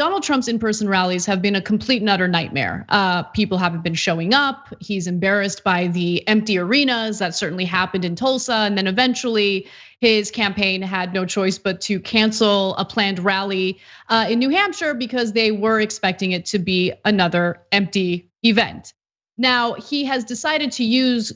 Donald Trump's in-person rallies have been a complete and utter nightmare. People haven't been showing up. He's embarrassed by the empty arenas. That certainly happened in Tulsa. And then eventually his campaign had no choice but to cancel a planned rally in New Hampshire because they were expecting it to be another empty event. Now, he has decided to use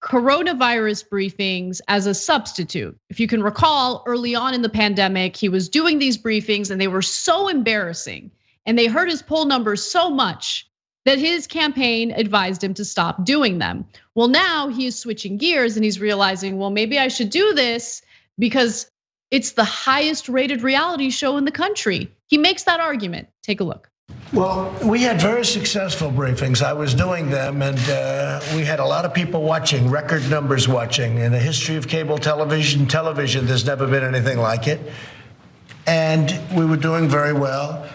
coronavirus briefings as a substitute. If you can recall, early on in the pandemic, he was doing these briefings and they were so embarrassing and they hurt his poll numbers so much that his campaign advised him to stop doing them. Well, now he's switching gears and he's realizing, well, maybe I should do this because it's the highest rated reality show in the country. He makes that argument. Take a look. Well, we had very successful briefings. I was doing them, and we had a lot of people watching, record numbers watching. In the history of cable television, there's never been anything like it. And we were doing very well.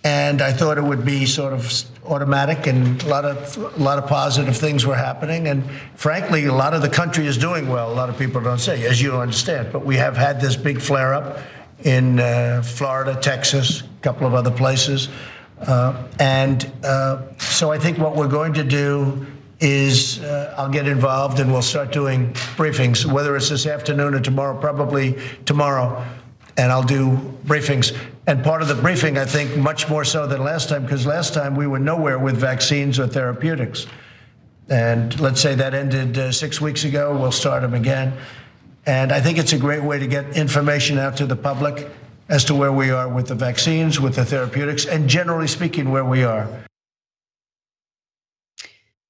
And I thought it would be sort of automatic, and a lot of positive things were happening. And frankly, a lot of the country is doing well. A lot of people don't say, as you understand. But we have had this big flare-up in Florida, Texas, a couple of other places. So I think what we're going to do is I'll get involved and we'll start doing briefings, whether it's this afternoon or tomorrow, probably tomorrow, and I'll do briefings. And part of the briefing, I think, much more so than last time, because last time we were nowhere with vaccines or therapeutics. And let's say that ended 6 weeks ago, we'll start them again. And I think it's a great way to get information out to the public as to where we are with the vaccines, with the therapeutics, and generally speaking, where we are.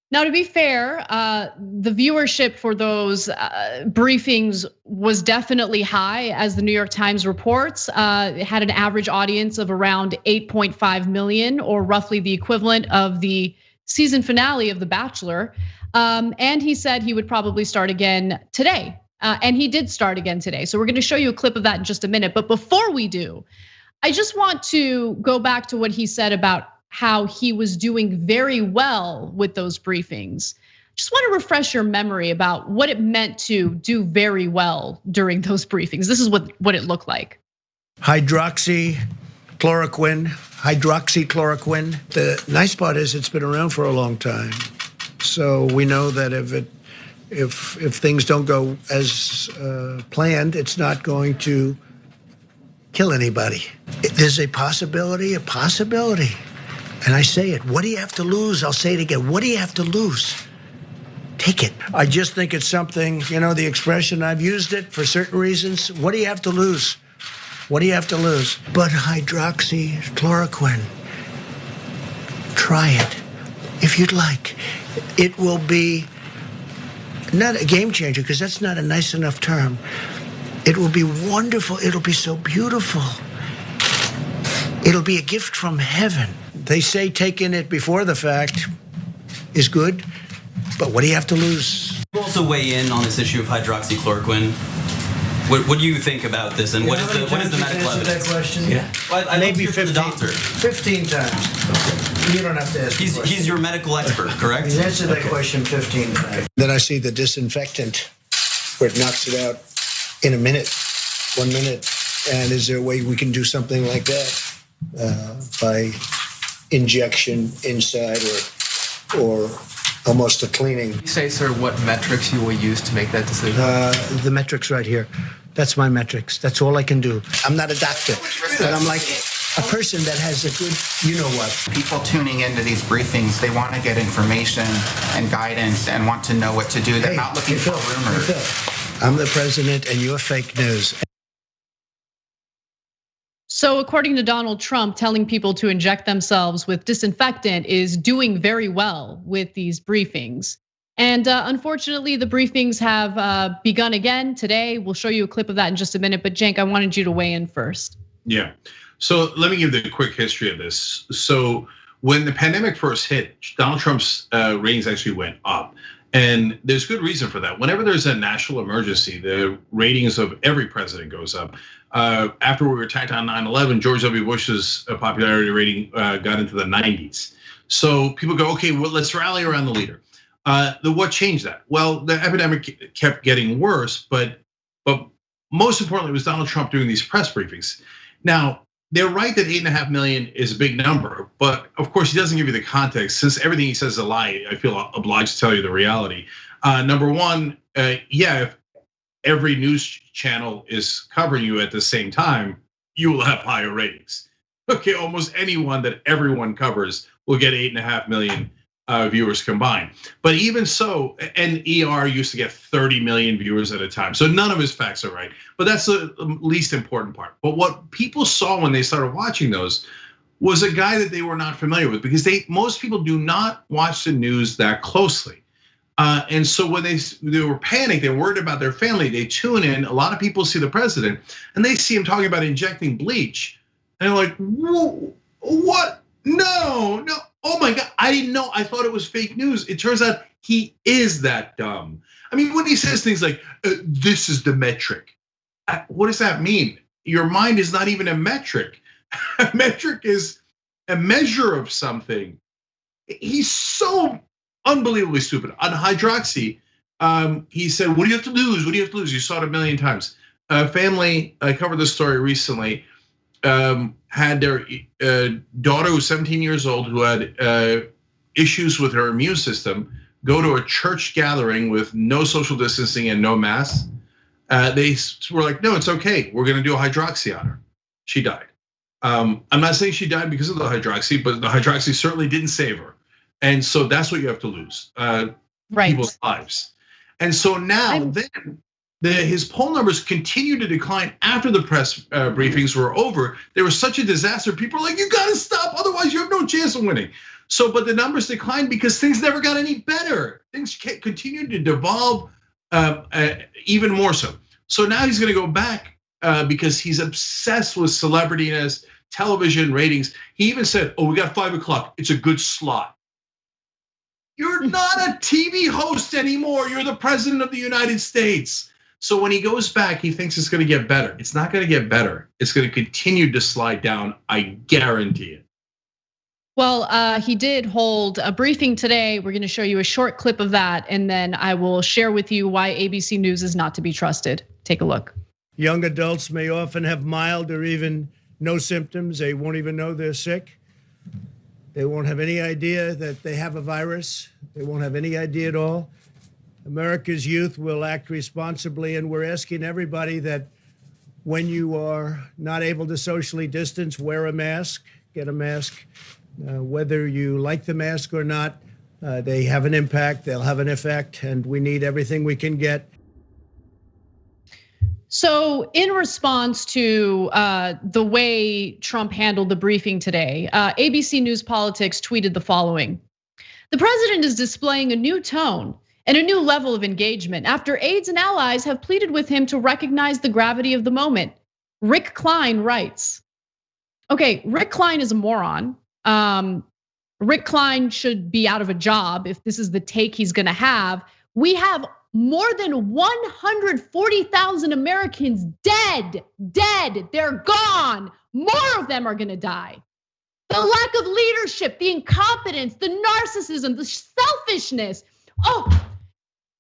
Now, to be fair, the viewership for those briefings was definitely high, as the New York Times reports. It had an average audience of around 8.5 million, or roughly the equivalent of the season finale of The Bachelor. And he said he would probably start again today. And he did start again today. So we're gonna show you a clip of that in just a minute. But before we do, I just want to go back to what he said about how he was doing very well with those briefings. Just want to refresh your memory about what it meant to do very well during those briefings. This is what it looked like. Hydroxychloroquine. The nice part is it's been around for a long time. So we know that if things don't go as planned, it's not going to kill anybody. There's a possibility. And I say it, what do you have to lose? I'll say it again, what do you have to lose? Take it. I just think it's something, the expression, I've used it for certain reasons. What do you have to lose? What do you have to lose? But hydroxychloroquine, try it if you'd like. It will be not a game changer, because that's not a nice enough term. It will be wonderful. It'll be so beautiful. It'll be a gift from heaven. They say taking it before the fact is good, but what do you have to lose? You also weigh in on this issue of hydroxychloroquine. What do you think about this, and what is the medical evidence? That question? Yeah, well, maybe 15 times. Okay. You don't have to ask. He's your medical expert, correct? He's answered that question 15 times. Then I see the disinfectant, where it knocks it out in 1 minute. And is there a way we can do something like that by injection inside, or almost a cleaning? Can you say, sir, what metrics you will use to make that decision? The metrics right here. That's my metrics. That's all I can do. I'm not a doctor, but I'm like a person that has a good, you-know-what. People tuning into these briefings, they want to get information and guidance and want to know what to do. They're not looking for rumors. I'm the president and you're fake news. So according to Donald Trump, telling people to inject themselves with disinfectant is doing very well with these briefings. And unfortunately, the briefings have begun again today. We'll show you a clip of that in just a minute. But Cenk, I wanted you to weigh in first. Yeah, so let me give the quick history of this. So when the pandemic first hit, Donald Trump's ratings actually went up. And there's good reason for that. Whenever there's a national emergency, the ratings of every president goes up. After we were attacked on 9/11, George W. Bush's popularity rating got into the 90s. So people go, okay, well, let's rally around the leader. What changed that? Well, the epidemic kept getting worse, but most importantly, it was Donald Trump doing these press briefings. Now, they're right that 8.5 million is a big number, but of course he doesn't give you the context. Since everything he says is a lie, I feel obliged to tell you the reality. Number one, if every news channel is covering you at the same time, you will have higher ratings. Okay, almost anyone that everyone covers will get 8.5 million viewers combined. But even so, and ER used to get 30 million viewers at a time. So none of his facts are right, but that's the least important part. But what people saw when they started watching those was a guy that they were not familiar with, because most people do not watch the news that closely. And so when they were panicked, they were worried about their family, they tune in. A lot of people see the president and they see him talking about injecting bleach. And they're like, whoa, what? No. Oh my God, I didn't know. I thought it was fake news. It turns out he is that dumb. I mean, when he says things like, this is the metric, what does that mean? Your mind is not even a metric. A metric is a measure of something. He's so unbelievably stupid. On hydroxy, he said, what do you have to lose? What do you have to lose? You saw it a million times. Family, I covered this story recently, had their daughter who was 17 years old who had issues with her immune system go to a church gathering with no social distancing and no masks. They were like, no, it's okay. We're gonna do a hydroxy on her. She died. I'm not saying she died because of the hydroxy, but the hydroxy certainly didn't save her. And so that's what you have to lose, people's lives. And so now his poll numbers continue to decline after the press briefings were over. They were such a disaster. People are like, you gotta stop, otherwise you have no chance of winning. So, but the numbers declined because things never got any better. Things continued to devolve even more so. So now he's gonna go back because he's obsessed with celebrityness, television ratings. He even said, we got 5 o'clock, it's a good slot. You're not a TV host anymore, you're the president of the United States. So when he goes back, he thinks it's gonna get better. It's not gonna get better. It's gonna continue to slide down, I guarantee it. Well, he did hold a briefing today. We're gonna show you a short clip of that, and then I will share with you why ABC News is not to be trusted. Take a look. Young adults may often have mild or even no symptoms. They won't even know they're sick. They won't have any idea that they have a virus. They won't have any idea at all. America's youth will act responsibly, and we're asking everybody that when you are not able to socially distance, wear a mask, get a mask. Whether you like the mask or not, they have an impact, they'll have an effect, and we need everything we can get. So in response to the way Trump handled the briefing today, ABC News Politics tweeted the following. The president is displaying a new tone and a new level of engagement after aides and allies have pleaded with him to recognize the gravity of the moment. Rick Klein writes, okay, Rick Klein is a moron. Rick Klein should be out of a job if this is the take he's gonna have. We have more than 140,000 Americans dead. They're gone. More of them are gonna die. The lack of leadership, the incompetence, the narcissism, the selfishness.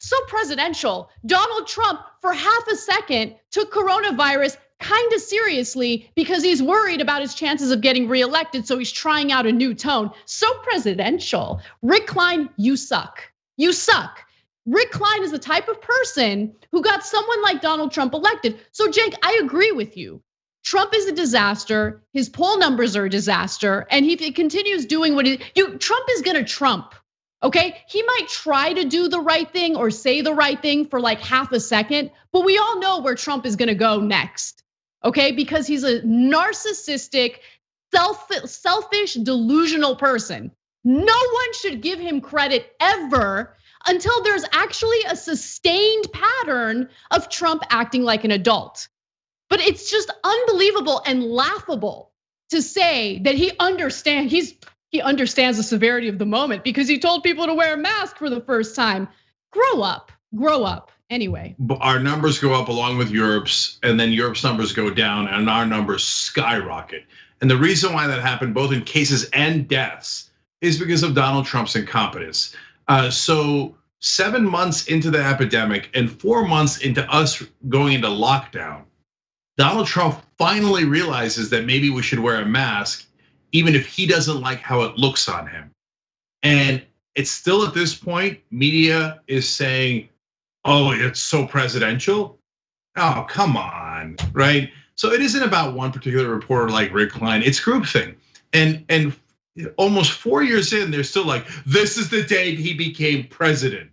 So presidential. Donald Trump, for half a second, took coronavirus kind of seriously because he's worried about his chances of getting reelected, so he's trying out a new tone. So presidential. Rick Klein, you suck. You suck. Rick Klein is the type of person who got someone like Donald Trump elected. So Cenk, I agree with you. Trump is a disaster. His poll numbers are a disaster. And if he continues doing Trump is gonna Trump, okay? He might try to do the right thing or say the right thing for like half a second, but we all know where Trump is gonna go next, okay? Because he's a narcissistic, selfish, delusional person. No one should give him credit ever until there's actually a sustained pattern of Trump acting like an adult. But it's just unbelievable and laughable to say that he understands the severity of the moment because he told people to wear a mask for the first time. Grow up. Anyway. But our numbers go up along with Europe's, and then Europe's numbers go down and our numbers skyrocket. And the reason why that happened, both in cases and deaths, is because of Donald Trump's incompetence. So 7 months into the epidemic and 4 months into us going into lockdown, Donald Trump finally realizes that maybe we should wear a mask, even if he doesn't like how it looks on him. And it's still at this point, media is saying, oh, it's so presidential. Oh, come on, right? So it isn't about one particular reporter like Rick Klein, it's groupthink. And almost 4 years in, they're still like, this is the day he became president.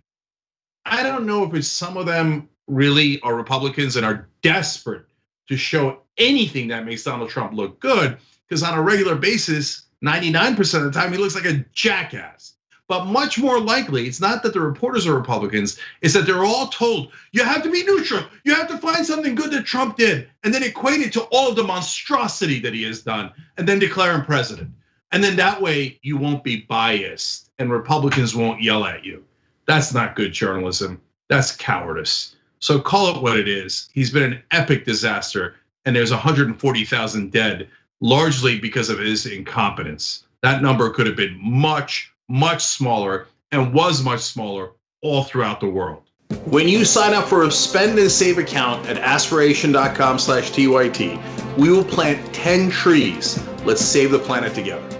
I don't know if it's some of them really are Republicans and are desperate to show anything that makes Donald Trump look good, because on a regular basis, 99% of the time, he looks like a jackass. But much more likely, it's not that the reporters are Republicans, it's that they're all told, you have to be neutral, you have to find something good that Trump did, and then equate it to all of the monstrosity that he has done, and then declare him president. And then that way, you won't be biased, and Republicans won't yell at you. That's not good journalism, that's cowardice. So call it what it is. He's been an epic disaster, and there's 140,000 dead, largely because of his incompetence. That number could have been much, much smaller, and was much smaller all throughout the world. When you sign up for a spend and save account at aspiration.com/TYT, we will plant 10 trees. Let's save the planet together.